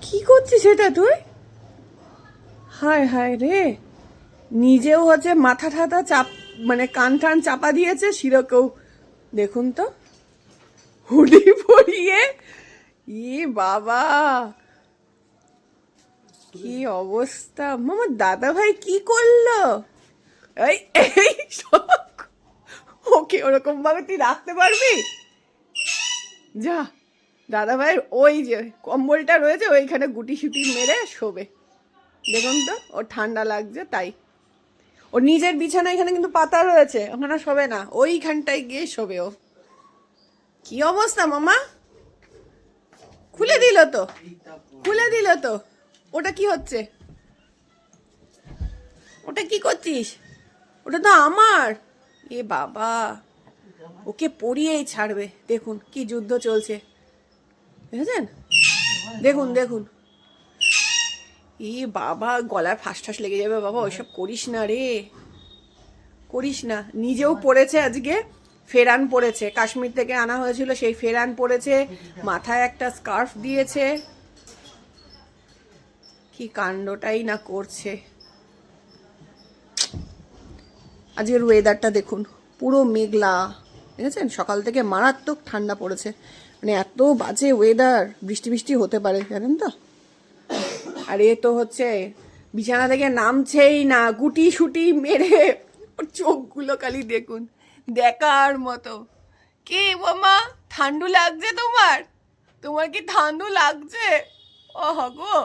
কি করছিস এটা তুই? হায় হায় রে, নিজেও হচ্ছে মাথা ঠাতা চাপ, মানে কান টান চাপা দিয়েছে, শিরকেও দেখুন তো হুডি পরিয়ে। ই বাবা, কি অবস্থা! আমার দাদা ভাই কি করলো? এই এই সব ওকে ওরকম ভাবে তুই রাখতে পারবি? যা, দাদা ভাইয়ের ওই যে কম্বলটা রয়েছে ওইখানে গুটি সুটি মেরে শোবে। দেখুন তো, ওর ঠান্ডা লাগছে তাই। ওর নিজের বিছানা এখানে কিন্তু পাতা রয়েছে, ওখানে শোবে না, ওইখানটায় গিয়ে শোবে ও। কি অবস্থা মামা! খুলে দিল তো, খুলে দিল তো। ওটা কি হচ্ছে? ওটা কি করছিস? ওটা তো আমার। এ বাবা, ওকে পড়িয়েই ছাড়বে। দেখুন কি যুদ্ধ চলছে, দেখেছেন? দেখুন দেখুন। ই বাবা, গলার ফাঁস ঠাস লেগে যাবে বাবা, ওইসব করিস না রে, করিস না। নিজেও পড়েছে আজকে, ফেরান পড়েছে, কাশ্মীর থেকে আনা হয়েছিল সেই ফেরান পড়েছে, মাথায় একটা স্কার্ফ দিয়েছে। কি কাণ্ডটাই না করছে। আজকের ওয়েদারটা দেখুন, পুরো মেঘলা, দেখেছেন? সকাল থেকে মারাত্মক ঠান্ডা পড়েছে, মানে এত বাজে ওয়েদার, বৃষ্টি বৃষ্টি হতে পারে জানেন তো। আর এ তো হচ্ছে বিছানা থেকে নামছেই না, গুটি সুটি মেরে ওর চোখগুলো খালি দেখুন, দেখার মতো। কি মামা, ঠান্ডু লাগছে তোমার? তোমার কি ঠান্ডু লাগছে? ও গো,